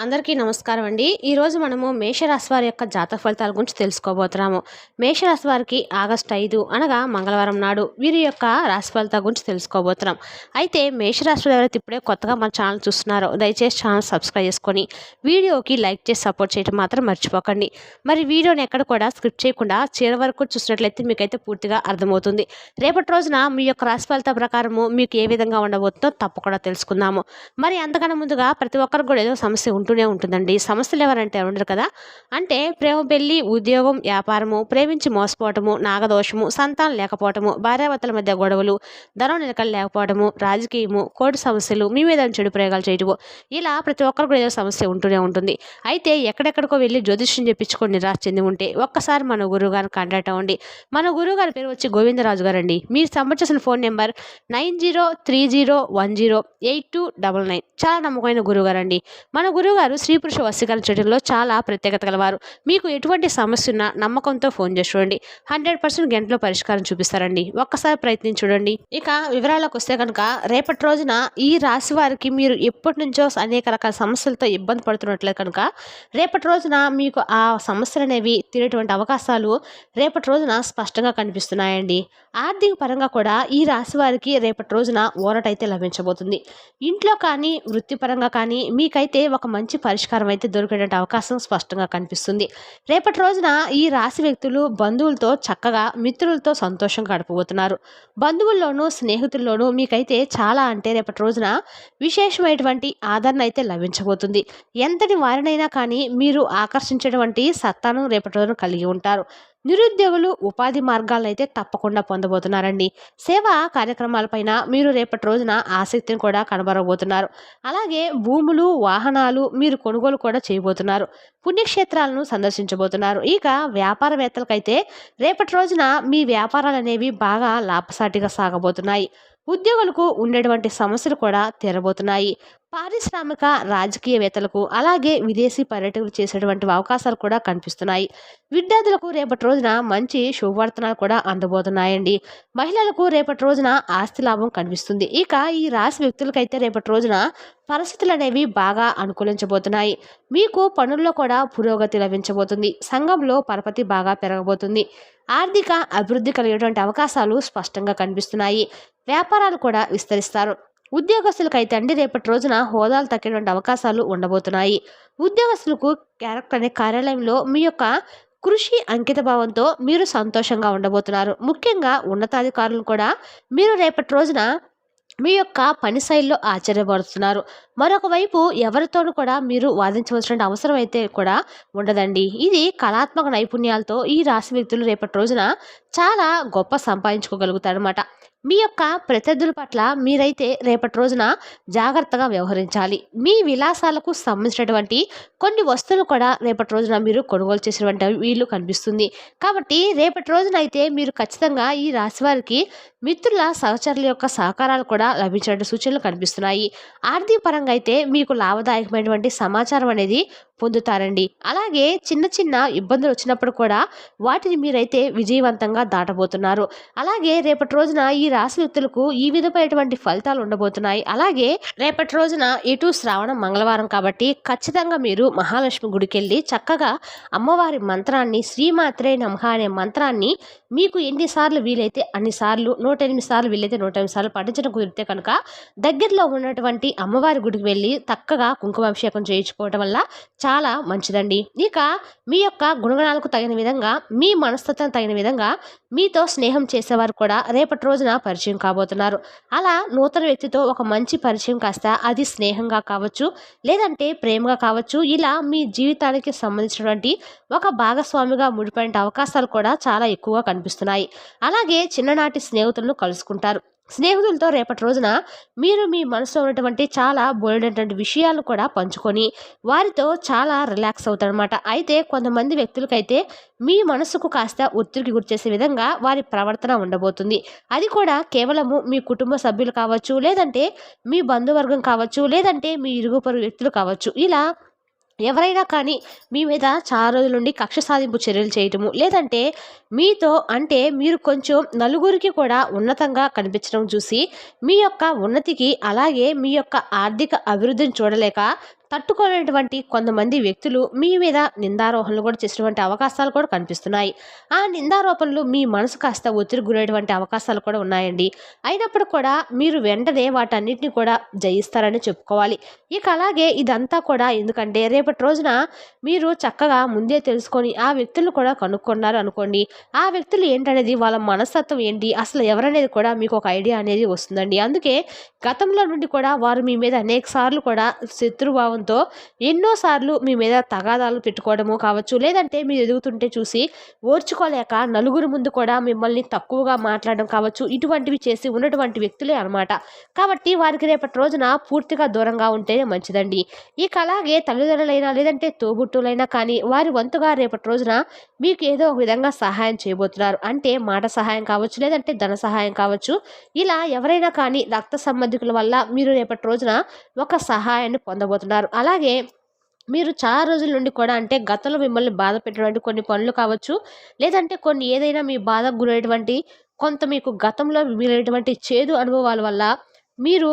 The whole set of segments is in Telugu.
అందరికీ నమస్కారం అండి. ఈరోజు మనము మేషరాశి వారి యొక్క జాతక ఫలితాల గురించి తెలుసుకోబోతున్నాము. మేషరాశి వారికి ఆగస్టు 5 అనగా మంగళవారం నాడు వీరి యొక్క రాశి ఫలితాల గురించి తెలుసుకోబోతున్నాం. అయితే మేషరాశిలో ఎవరైతే ఇప్పుడే కొత్తగా మన ఛానల్ చూస్తున్నారో దయచేసి ఛానల్ సబ్స్క్రైబ్ చేసుకొని వీడియోకి లైక్ చేసి సపోర్ట్ చేయడం మాత్రం మర్చిపోకండి. మరి వీడియోని ఎక్కడ కూడా స్క్రిప్ట్ చేయకుండా చివరి వరకు చూసినట్లయితే మీకైతే పూర్తిగా అర్థమవుతుంది. రేపటి రోజున మీ యొక్క రాశి ఫలితాల ప్రకారము మీకు ఏ విధంగా ఉండబోతుందో తప్పకుండా తెలుసుకుందాము. మరి అంతకన్నా ముందుగా ప్రతి ఒక్కరికి కూడా ఏదో సమస్య ఉంటూనే ఉంటుందండి. సమస్యలు ఎవరంటే ఉండరు కదా. అంటే ప్రేమ, పెళ్లి, ఉద్యోగం, వ్యాపారము, ప్రేమించి మోసపోవటము, నాగదోషము, సంతానం లేకపోవటము, భార్యాభర్తల మధ్య గొడవలు, ధనం నిలకడ లేకపోవటము, రాజకీయము, కోర్టు సమస్యలు, మీ మీద చెడు ప్రయోగాలు చేయటము, ఇలా ప్రతి ఒక్కరికి కూడా ఏదో సమస్య ఉంటూనే ఉంటుంది. అయితే ఎక్కడెక్కడికో వెళ్ళి జ్యోతిష్యం చెప్పించుకొని నిరాశ చెంది ఉంటే ఒక్కసారి మన గురువు గారిని కాంటాక్ట్ అవ్వండి. మన గురువు గారి పేరు వచ్చి గోవిందరాజు గారు అండి. మీరు సంబంధించిన ఫోన్ నెంబర్ 9030108299. చాలా నమ్మకమైన గురువు గారు అండి. మన గురువుగారు స్త్రీ పురుష వశీకరణ చేయడంలో చాలా ప్రత్యేకత గలవారు. మీకు ఎటువంటి సమస్య ఉన్నా నమ్మకంతో ఫోన్ చేసి చూడండి. 100% గంటలో పరిష్కారం చూపిస్తారండి. ఒక్కసారి ప్రయత్నించి చూడండి. ఇక వివరాలకు వస్తే కనుక రేపటి రోజున ఈ రాశి వారికి మీరు ఎప్పటి నుంచో అనేక రకాల సమస్యలతో ఇబ్బంది పడుతున్నట్లే కనుక రేపటి రోజున మీకు ఆ సమస్యలు అనేవి తీరేటువంటి అవకాశాలు రేపటి రోజున స్పష్టంగా కనిపిస్తున్నాయండి. ఆర్థిక పరంగా కూడా ఈ రాశి వారికి రేపటి రోజున ఊరటైతే లభించబోతుంది. ఇంట్లో కానీ వృత్తిపరంగా కానీ మీకైతే ఒక మంచి పరిష్కారం అయితే దొరికేటువంటి అవకాశం స్పష్టంగా కనిపిస్తుంది. రేపటి రోజున ఈ రాశి వ్యక్తులు బంధువులతో చక్కగా మిత్రులతో సంతోషంగా గడపబోతున్నారు. బంధువుల్లోనూ స్నేహితుల్లోనూ మీకైతే చాలా అంటే రేపటి రోజున విశేషమైనటువంటి ఆదరణ అయితే లభించబోతుంది. ఎంతటి వారినైనా కానీ మీరు ఆకర్షించేటువంటి సత్తాను రేపటి రోజున కలిగి ఉంటారు. నిరుద్యోగులు ఉపాధి మార్గాలను అయితే తప్పకుండా పొందబోతున్నారండి. సేవా కార్యక్రమాలపైన మీరు రేపటి రోజున ఆసక్తిని కూడా కనబరబోతున్నారు. అలాగే భూములు, వాహనాలు మీరు కొనుగోలు కూడా చేయబోతున్నారు. పుణ్యక్షేత్రాలను సందర్శించబోతున్నారు. ఇక వ్యాపారవేత్తలకైతే రేపటి రోజున మీ వ్యాపారాలు అనేవి బాగా లాభసాటిగా సాగబోతున్నాయి. ఉద్యోగులకు ఉండేటువంటి సమస్యలు కూడా తీరబోతున్నాయి. పారిశ్రామిక రాజకీయవేత్తలకు అలాగే విదేశీ పర్యటనలు చేసేటువంటి అవకాశాలు కూడా కనిపిస్తున్నాయి. విద్యార్థులకు రేపటి రోజున మంచి శుభవార్తనాలు కూడా అందబోతున్నాయండి. మహిళలకు రేపటి రోజున ఆస్తి లాభం కనిపిస్తుంది. ఇక ఈ రాశి వ్యక్తులకైతే రేపటి రోజున పరిస్థితులు అనేవి బాగా అనుకూలించబోతున్నాయి. మీకు పనుల్లో కూడా పురోగతి లభించబోతుంది. సంఘంలో పరపతి బాగా పెరగబోతుంది. ఆర్థిక అభివృద్ధి కలిగేటువంటి అవకాశాలు స్పష్టంగా కనిపిస్తున్నాయి. వ్యాపారాలు కూడా విస్తరిస్తారు. ఉద్యోగస్తులకైతే అండి రేపటి రోజున హోదాలు తగ్గేటువంటి అవకాశాలు ఉండబోతున్నాయి. ఉద్యోగస్తులకు క్యారెక్టర్ అనే కార్యాలయంలో మీ యొక్క కృషి అంకిత భావంతో మీరు సంతోషంగా ఉండబోతున్నారు. ముఖ్యంగా ఉన్నతాధికారులు కూడా మీరు రేపటి రోజున మీ యొక్క పని శైలిలో ఆశ్చర్యపడుతున్నారు. మరొక వైపు ఎవరితోనూ కూడా మీరు వాదించవలసిన అవసరం అయితే కూడా ఉండదండి. ఇది కళాత్మక నైపుణ్యాలతో ఈ రాశి వ్యక్తులు రేపటి రోజున చాలా గొప్ప సంపాదించుకోగలుగుతారన్నమాట. మీ యొక్క ప్రత్యర్థుల పట్ల మీరైతే రేపటి రోజున జాగ్రత్తగా వ్యవహరించాలి. మీ విలాసాలకు సంబంధించినటువంటి కొన్ని వస్తువులు కూడా రేపటి రోజున మీరు కొనుగోలు చేసినటువంటి వీలు కనిపిస్తుంది. కాబట్టి రేపటి రోజున అయితే మీరు ఖచ్చితంగా ఈ రాశి వారికి మిత్రుల సహచరుల యొక్క సహకారాలు కూడా లభించే సూచనలు కనిపిస్తున్నాయి. ఆర్థిక పరంగా అయితే మీకు లాభదాయకమైనటువంటి సమాచారం అనేది పొందుతారండి. అలాగే చిన్న చిన్న ఇబ్బందులు వచ్చినప్పుడు కూడా వాటిని మీరైతే విజయవంతంగా దాటబోతున్నారు. అలాగే రేపటి రోజున ఈ రాశి వ్యక్తులకు ఈ విధమైనటువంటి ఫలితాలు ఉండబోతున్నాయి. అలాగే రేపటి రోజున ఇటు శ్రావణ మంగళవారం కాబట్టి ఖచ్చితంగా మీరు మహాలక్ష్మి గుడికి వెళ్ళి చక్కగా అమ్మవారి మంత్రాన్ని శ్రీమాత్రే నమః అనే మంత్రాన్ని మీకు ఎన్నిసార్లు వీలైతే అన్నిసార్లు 108 సార్లు వీలైతే 108 సార్లు పఠించడం కుదిరితే కనుక దగ్గరలో ఉన్నటువంటి అమ్మవారి గుడికి వెళ్ళి చక్కగా కుంకుమాభిషేకం చేయించుకోవడం వల్ల చాలా మంచిదండి. ఇక మీ యొక్క గుణగణాలకు తగిన విధంగా మీ మనస్తత్వం తగిన విధంగా మీతో స్నేహం చేసేవారు కూడా రేపటి రోజున పరిచయం కాబోతున్నారు. అలా నూతన వ్యక్తితో ఒక మంచి పరిచయం కాస్త అది స్నేహంగా కావచ్చు, లేదంటే ప్రేమగా కావచ్చు, ఇలా మీ జీవితానికి సంబంధించినటువంటి ఒక భాగస్వామిగా ముడిపడే అవకాశాలు కూడా చాలా ఎక్కువగా కనిపిస్తున్నాయి. అలాగే చిన్ననాటి స్నేహితులను కలుసుకుంటారు. స్నేహితులతో రేపటి రోజున మీరు మీ మనసులో ఉన్నటువంటి చాలా బోల్డైనటువంటి విషయాలు కూడా పంచుకొని వారితో చాలా రిలాక్స్ అవుతారనమాట. అయితే కొంతమంది వ్యక్తులకైతే మీ మనసుకు కాస్త ఒత్తిడికి గురిచేసే విధంగా వారి ప్రవర్తన ఉండబోతుంది. అది కూడా కేవలము మీ కుటుంబ సభ్యులు కావచ్చు, లేదంటే మీ బంధువర్గం కావచ్చు, లేదంటే మీ ఇరుగు పొరుగు వ్యక్తులు కావచ్చు. ఇలా ఎవరైనా కానీ మీ మీద చాలా రోజుల నుండి కక్ష సాధింపు చర్యలు చేయటము, లేదంటే మీతో అంటే మీరు కొంచెం నలుగురికి కూడా ఉన్నతంగా కనిపించడం చూసి మీ యొక్క ఉన్నతికి అలాగే మీ యొక్క ఆర్థిక అభివృద్ధిని చూడలేక తట్టుకోలేనటువంటి కొంతమంది వ్యక్తులు మీ మీద నిందారోపణలు కూడా చేసినటువంటి అవకాశాలు కూడా కనిపిస్తున్నాయి. ఆ నిందారోపణలు మీ మనసు కాస్త ఒత్తిడికి గురయ్యేటువంటి అవకాశాలు కూడా ఉన్నాయండి. అయినప్పుడు కూడా మీరు వెంటనే వాటన్నిటిని కూడా జయిస్తారని చెప్పుకోవాలి. ఇక అలాగే ఇదంతా కూడా ఎందుకంటే రేపటి రోజున మీరు చక్కగా ముందే తెలుసుకొని ఆ వ్యక్తులను కూడా కనుక్కున్నారు అనుకోండి. ఆ వ్యక్తులు ఏంటనేది వాళ్ళ మనస్తత్వం ఏంటి అసలు ఎవరనేది కూడా మీకు ఒక ఐడియా అనేది వస్తుందండి. అందుకే గతంలో నుండి కూడా వారు మీ మీద అనేక సార్లు కూడా శత్రుభావంతో ఎన్నోసార్లు మీ మీద తగాదాలు పెట్టుకోవడము కావచ్చు, లేదంటే మీరు ఎదుగుతుంటే చూసి ఓర్చుకోలేక నలుగురు ముందు కూడా మిమ్మల్ని తక్కువగా మాట్లాడడం కావచ్చు, ఇటువంటివి చేసి ఉన్నటువంటి వ్యక్తులే అనమాట. కాబట్టి వారికి రేపటి రోజున పూర్తిగా దూరంగా ఉంటేనే మంచిదండి. ఇక అలాగే తల్లిదండ్రులైనా లేదంటే తోబుట్టులైనా కానీ వారి వంతుగా రేపటి రోజున మీకు ఏదో ఒక విధంగా సహాయం చేయబోతున్నారు. అంటే మాట సహాయం కావచ్చు, లేదంటే ధన సహాయం కావచ్చు. ఇలా ఎవరైనా కానీ రక్త సంబంధికుల వల్ల మీరు రేపటి రోజున ఒక సహాయాన్ని పొందబోతున్నారు. అలాగే మీరు చాలా రోజుల నుండి కూడా అంటే గతంలో మిమ్మల్ని బాధ పెట్టినటువంటి కొన్ని పనులు కావచ్చు, లేదంటే కొన్ని ఏదైనా మీ బాధకు గురైనటువంటి కొంత మీకు గతంలో మీరైనటువంటి చేదు అనుభవాల వల్ల మీరు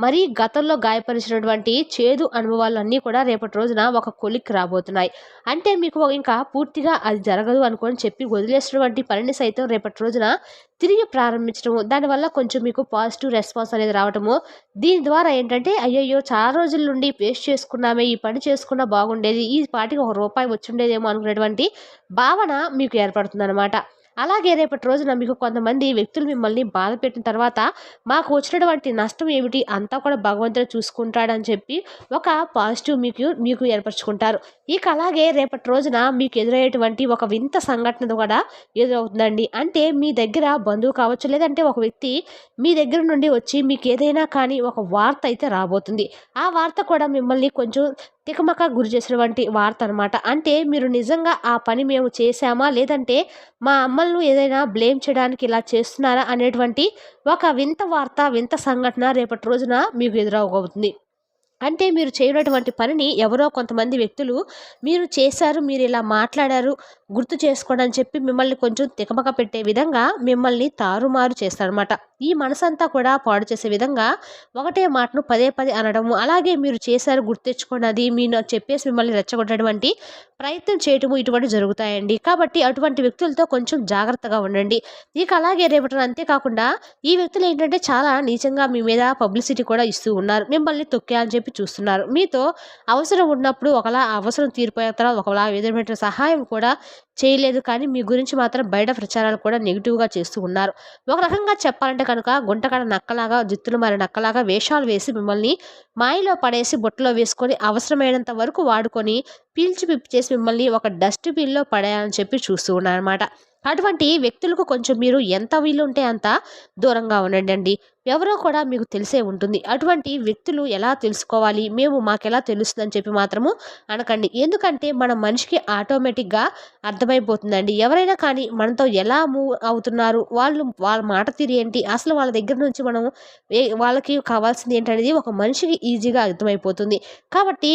మరీ గతంలో గాయపరిచినటువంటి చేదు అనుభవాలన్నీ కూడా రేపటి రోజున ఒక కొలిక్కి రాబోతున్నాయి. అంటే మీకు ఇంకా పూర్తిగా అది జరగదు అనుకొని చెప్పి వదిలేసినటువంటి పనిని సైతం రేపటి రోజున తిరిగి ప్రారంభించడము, దానివల్ల కొంచెం మీకు పాజిటివ్ రెస్పాన్స్ అనేది రావటము. దీని ద్వారా ఏంటంటే అయ్యయ్యో చాలా రోజుల నుండి వేస్ట్ చేసుకున్నామే, ఈ పని చేసుకున్నా బాగుండేది, ఈ పాటికి ₹1 వచ్చుండేదేమో అనుకునేటువంటి భావన మీకు ఏర్పడుతుందన్నమాట. అలాగే రేపటి రోజున మీకు కొంతమంది వ్యక్తులు మిమ్మల్ని బాధ పెట్టిన తర్వాత మాకు వచ్చినటువంటి నష్టం ఏమిటి అంతా కూడా భగవంతుడు చూసుకుంటాడని చెప్పి ఒక పాజిటివ్ మీకు మీకు ఏర్పరచుకుంటారు. ఇక అలాగే రేపటి రోజున మీకు ఎదురయ్యేటువంటి ఒక వింత సంఘటన కూడా ఎదురవుతుందండి. అంటే మీ దగ్గర బంధువు కావచ్చు, లేదంటే ఒక వ్యక్తి మీ దగ్గర నుండి వచ్చి మీకు ఏదైనా కానీ ఒక వార్త అయితే రాబోతుంది. ఆ వార్త కూడా మిమ్మల్ని కొంచెం తికమక గురి చేసినటువంటి వార్త అనమాట. అంటే మీరు నిజంగా ఆ పని మేము చేశామా, లేదంటే మా అమ్మలను ఏదైనా బ్లేమ్ చేయడానికి ఇలా చేస్తున్నారా అనేటువంటి ఒక వింత వార్త, వింత సంఘటన రేపటి రోజున మీకు ఎదురవబోతుంది. అంటే మీరు చేయనటువంటి పనిని ఎవరో కొంతమంది వ్యక్తులు మీరు చేశారు, మీరు ఇలా మాట్లాడారు, గుర్తు చేసుకోండి అని చెప్పి మిమ్మల్ని కొంచెం తికమక పెట్టే విధంగా మిమ్మల్ని తారుమారు చేస్తారనమాట. ఈ మనసంతా కూడా పాడు చేసే విధంగా ఒకటే మాటను పదే పదే అనడము, అలాగే మీరు చేశారు గుర్తు తెచ్చుకోండి అది మీరు చెప్పేసి మిమ్మల్ని రెచ్చగొట్టటువంటి ప్రయత్నం చేయటము ఇటువంటి జరుగుతాయండి. కాబట్టి అటువంటి వ్యక్తులతో కొంచెం జాగ్రత్తగా ఉండండి. ఇక అలాగే రేపటిన అంతేకాకుండా ఈ వ్యక్తులు ఏంటంటే చాలా నీచంగా మీ మీద పబ్లిసిటీ కూడా ఇస్తూ ఉన్నారు. మిమ్మల్ని తొక్కేయాలని చెప్పి చూస్తున్నారు. మీతో అవసరం ఉన్నప్పుడు ఒకలా అవసరం తీరిపోయిన తర్వాత ఒకలా ఎదురుపెట్టిన సహాయం కూడా చేయలేదు. కానీ మీ గురించి మాత్రం బయట ప్రచారాలు కూడా నెగిటివ్గా చేస్తూ ఉన్నారు. ఒక రకంగా చెప్పాలంటే కనుక గుంటకాడ నక్కలాగా, జిత్తులు మారి నక్కలాగా వేషాలు వేసి మిమ్మల్ని మాయలో పడేసి బుట్టలో వేసుకొని అవసరమైనంత వరకు వాడుకొని పీల్చి పిప్పి చేసి మిమ్మల్ని ఒక డస్ట్బిన్లో పడేయాలని చెప్పి చూస్తూ ఉన్నారన్నమాట. అటువంటి వ్యక్తులకు కొంచెం మీరు ఎంత వీలుంటే అంత దూరంగా ఉండండి. ఎవరో కూడా మీకు తెలిసే ఉంటుంది. అటువంటి వ్యక్తులు ఎలా తెలుసుకోవాలి, మాకెలా తెలుస్తుందని చెప్పి మాత్రము అనకండి. ఎందుకంటే మన మనిషికి ఆటోమేటిక్గా అర్థమైపోతుందండి. ఎవరైనా కానీ మనతో ఎలా మూవ్ అవుతున్నారు, వాళ్ళ మాట తీరు ఏంటి, అసలు వాళ్ళ దగ్గర నుంచి మనం వాళ్ళకి కావాల్సింది ఏంటనేది ఒక మనిషికి ఈజీగా అర్థమైపోతుంది. కాబట్టి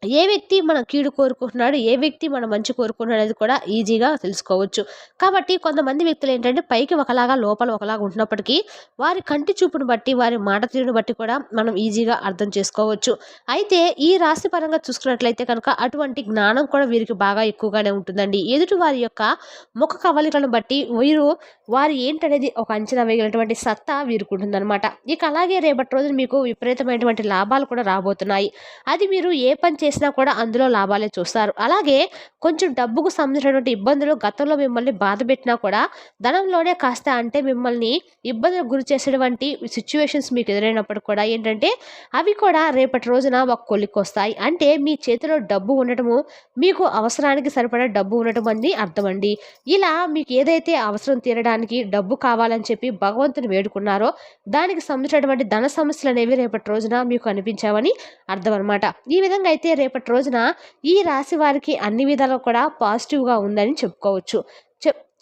ఏ వ్యక్తి మన కీడు కోరుకుంటున్నాడు, ఏ వ్యక్తి మన మంచి కోరుకుంటున్నాడు అనేది కూడా ఈజీగా తెలుసుకోవచ్చు. కాబట్టి కొంతమంది వ్యక్తులు ఏంటంటే పైకి ఒకలాగా లోపల ఒకలాగా ఉంటున్నప్పటికీ వారి కంటి చూపును బట్టి, వారి మాట తీరును బట్టి కూడా మనం ఈజీగా అర్థం చేసుకోవచ్చు. అయితే ఈ రాశి పరంగా చూసుకున్నట్లయితే కనుక అటువంటి జ్ఞానం కూడా వీరికి బాగా ఎక్కువగానే ఉంటుందండి. ఎదుటి వారి యొక్క ముఖ కవలికలను బట్టి వారు ఏంటనేది ఒక అంచనా వేయగలిగినటువంటి సత్తా వీరికి ఉంటుందన్నమాట. ఇక అలాగే రేపటి రోజున మీకు విపరీతమైనటువంటి లాభాలు కూడా రాబోతున్నాయి. అది మీరు ఏ పని చేసినా కూడా అందులో లాభాలే చూస్తారు. అలాగే కొంచెం డబ్బుకు సంబంధించినటువంటి ఇబ్బందులు గతంలో మిమ్మల్ని బాధ పెట్టినా కూడా ధనంలోనే కాస్త అంటే మిమ్మల్ని ఇబ్బందులకు గురి చేసేటువంటి సిచ్యువేషన్స్ మీకు ఎదురైనప్పుడు కూడా ఏంటంటే అవి కూడా రేపటి రోజున ఒక కొలిక్కొస్తాయి. అంటే మీ చేతిలో డబ్బు ఉండటము, మీకు అవసరానికి సరిపడా డబ్బు ఉండటం అని అర్థమండి. ఇలా మీకు ఏదైతే అవసరం తీరడానికి డబ్బు కావాలని చెప్పి భగవంతుని వేడుకున్నారో దానికి సంబంధించినటువంటి ధన సమస్యలు అనేవి రేపటి రోజున మీకు అనిపించావని అర్థం అనమాట. ఈ విధంగా అయితే రేపటి రోజున ఈ రాశి వారికి అన్ని విధాలుగా కూడా పాజిటివ్గా ఉందని చెప్పుకోవచ్చు.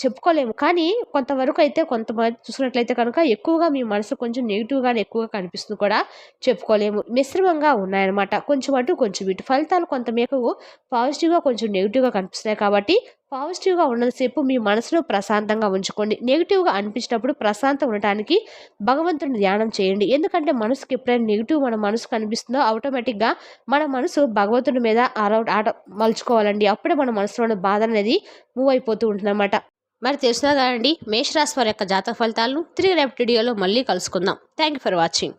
చెప్పుకోలేము. కానీ కొంతవరకు అయితే కొంతమంది చూసుకున్నట్లయితే కనుక ఎక్కువగా మీ మనసు కొంచెం నెగెటివ్‌గానే ఎక్కువగా కనిపిస్తుంది కూడా చెప్పుకోలేము. మిశ్రమంగా ఉన్నాయన్నమాట. కొంచెం అటు, కొంచెం ఇటు. ఫలితాలు కొంత మేరకు పాజిటివ్‌గా, కొంచెం నెగెటివ్‌గా కనిపిస్తున్నాయి కాబట్టి పాజిటివ్‌గా ఉన్నంత సేపు మీ మనసును ప్రశాంతంగా ఉంచుకోండి. నెగెటివ్‌గా అనిపించినప్పుడు ప్రశాంతంగా ఉండటానికి భగవంతుడిని ధ్యానం చేయండి. ఎందుకంటే మనసుకి ఎప్పుడైనా నెగెటివ్ మన మనసుకు కనిపిస్తుందో ఆటోమేటిక్‌గా మన మనసు భగవంతుడి మీద మలుచుకోవాలండి. అప్పుడే మన మనసులో ఉన్న బాధ అనేది మూవ్ అయిపోతూ ఉంటుందన్నమాట. మరి తెలిసినా కదండీ మేషరాశి వారి యొక్క జాతక ఫలితాలను తిరిగి రేపటి వీడియోలో మళ్ళీ కలుసుకుందాం. Thank you for watching.